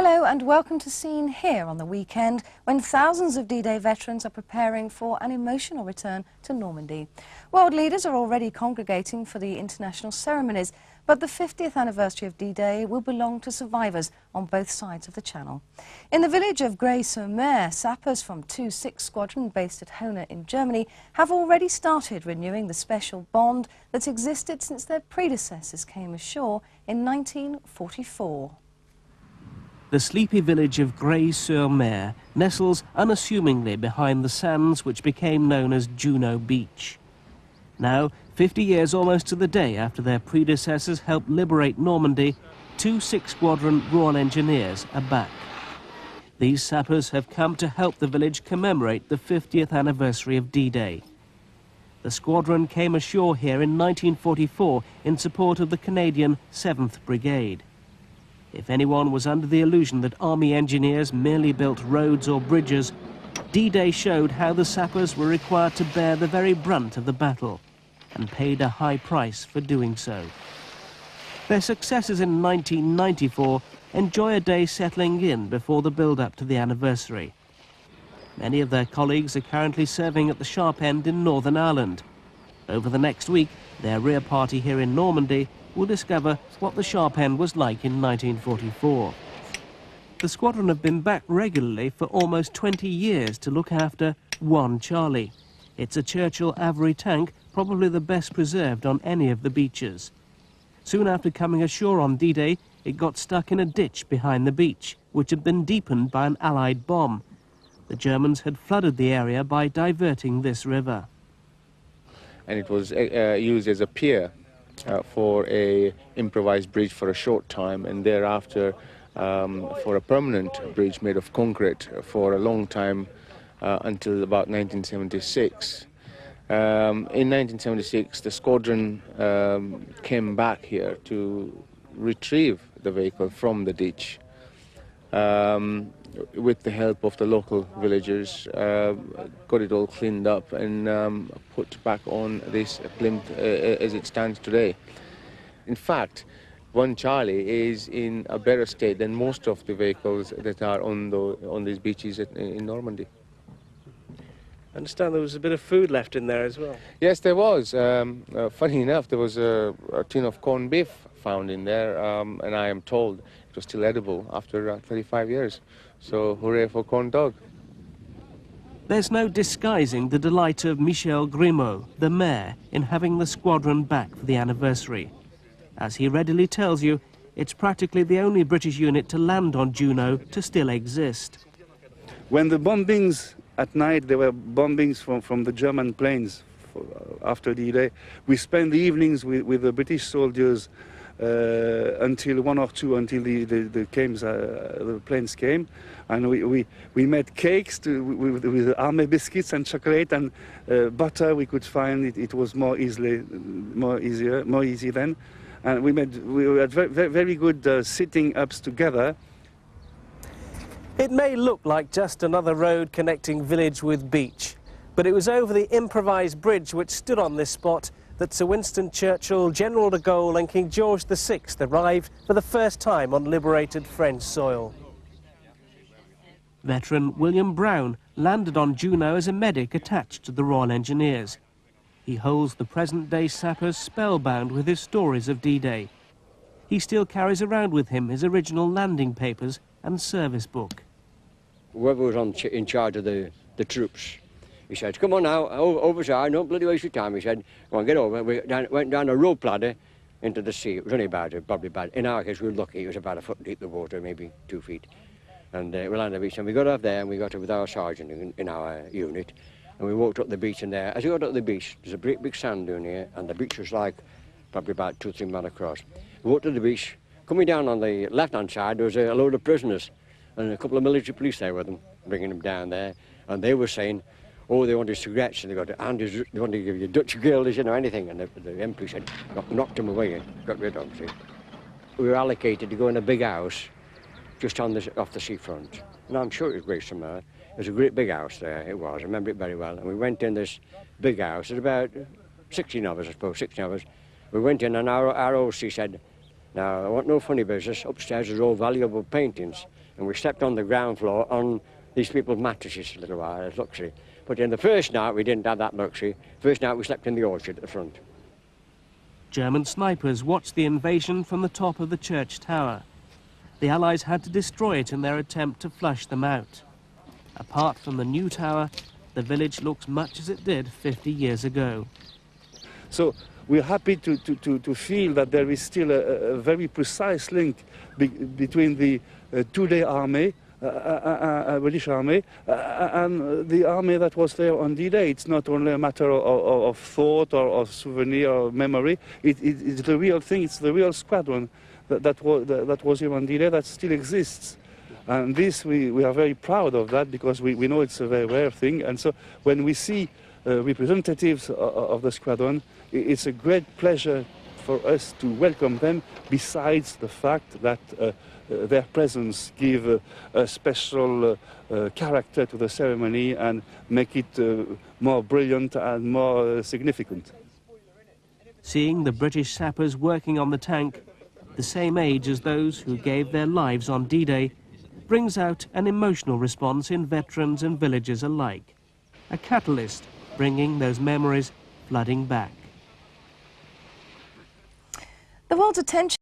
Hello and welcome to Scene here on the weekend when thousands of D-Day veterans are preparing for an emotional return to Normandy. World leaders are already congregating for the international ceremonies, but the 50th anniversary of D-Day will belong to survivors on both sides of the Channel. In the village of Grey-Sur-Mer, sappers from 2-6 Squadron based at Hohne in Germany have already started renewing the special bond that's existed since their predecessors came ashore in 1944. The sleepy village of Grey-Sur-Mer nestles unassumingly behind the sands which became known as Juno Beach. Now, 50 years almost to the day after their predecessors helped liberate Normandy, 2-6 Squadron Royal Engineers are back. These sappers have come to help the village commemorate the 50th anniversary of D-Day. The squadron came ashore here in 1944 in support of the Canadian 7th Brigade. If anyone was under the illusion that army engineers merely built roads or bridges, D-Day showed how the sappers were required to bear the very brunt of the battle and paid a high price for doing so. Their successors in 1994 enjoy a day settling in before the build-up to the anniversary. Many of their colleagues are currently serving at the sharp end in Northern Ireland. Over the next week, their rear party here in Normandy will discover what the sharp end was like in 1944. The squadron have been back regularly for almost 20 years to look after 1 Charlie. It's a Churchill Avery tank, probably the best preserved on any of the beaches. Soon after coming ashore on D-Day, it got stuck in a ditch behind the beach, which had been deepened by an Allied bomb. The Germans had flooded the area by diverting this river. And it was used as a pier for a improvised bridge for a short time, and thereafter for a permanent bridge made of concrete for a long time until about 1976. In 1976, the squadron came back here to retrieve the vehicle from the ditch. With the help of the local villagers, got it all cleaned up and put back on this plinth as it stands today. In fact, 1 Charlie is in a better state than most of the vehicles that are on these beaches in Normandy. I understand there was a bit of food left in there as well. Yes, there was. Funny enough, there was a tin of corned beef found in there, and I am told it was still edible after 35 years. So, hooray for corn dog. There's no disguising the delight of Michel Grimaud, the mayor, in having the squadron back for the anniversary. As he readily tells you, it's practically the only British unit to land on Juno to still exist. When the bombings at night, there were bombings from the German planes after D-Day, we spent the evenings with the British soldiers until 1 or 2, until the planes came, and we made cakes with army biscuits and chocolate and butter. We could find it. It was more easy then, and we had very good sitting ups together. It may look like just another road connecting village with beach, but it was over the improvised bridge which stood on this spot that Sir Winston Churchill, General de Gaulle and King George VI arrived for the first time on liberated French soil. Veteran William Brown landed on Juno as a medic attached to the Royal Engineers. He holds the present-day sappers spellbound with his stories of D-Day. He still carries around with him his original landing papers and service book. Whoever was in charge of the troops, he said, come on now, over there, don't bloody waste your time. He said, go on, get over. We went down a rope ladder into the sea. It was only probably bad. In our case, we were lucky. It was about 1 foot deep, the water, maybe 2 feet. And we landed on the beach, and we got up there, and we got it with our sergeant in our unit. And we walked up the beach, and there, as we got up the beach, there's a great big sand dune here, and the beach was like probably about 2 or 3 miles across. We walked to the beach. Coming down on the left-hand side, there was a load of prisoners, and a couple of military police there with them, bringing them down there. And they were saying, oh, they wanted cigarettes, and they wanted to give you Dutch girls, you know, anything. And the MP said, knocked them away and got rid of them, see. We were allocated to go in a big house just off the seafront. And I'm sure it was Grey-Sur-Mer. It was a great big house there, it was. I remember it very well. And we went in this big house. There's about 16 of us, I suppose, 16 of us. We went in, and our OC said, now, I want no funny business. Upstairs there's all valuable paintings. and we slept on the ground floor on these people's mattresses for a little while as luxury. But in the first night we didn't have that luxury. First night we slept in the orchard at the front. German snipers watched the invasion from the top of the church tower. The Allies had to destroy it in their attempt to flush them out. Apart from the new tower, the village looks much as it did 50 years ago. So we're happy to feel that there is still a very precise link between the two-day army, British army, and the army that was there on D-Day. It's not only a matter of thought or souvenir or memory. It's the real thing. It's the real squadron that was here on D-Day that still exists. And this, we are very proud of that, because we know it's a very rare thing. And so when we see representatives of the squadron, it's a great pleasure for us to welcome them, besides the fact that their presence give a special character to the ceremony and make it more brilliant and more significant. Seeing the British sappers working on the tank, the same age as those who gave their lives on D-Day, brings out an emotional response in veterans and villagers alike. A catalyst bringing those memories flooding back. The world's attention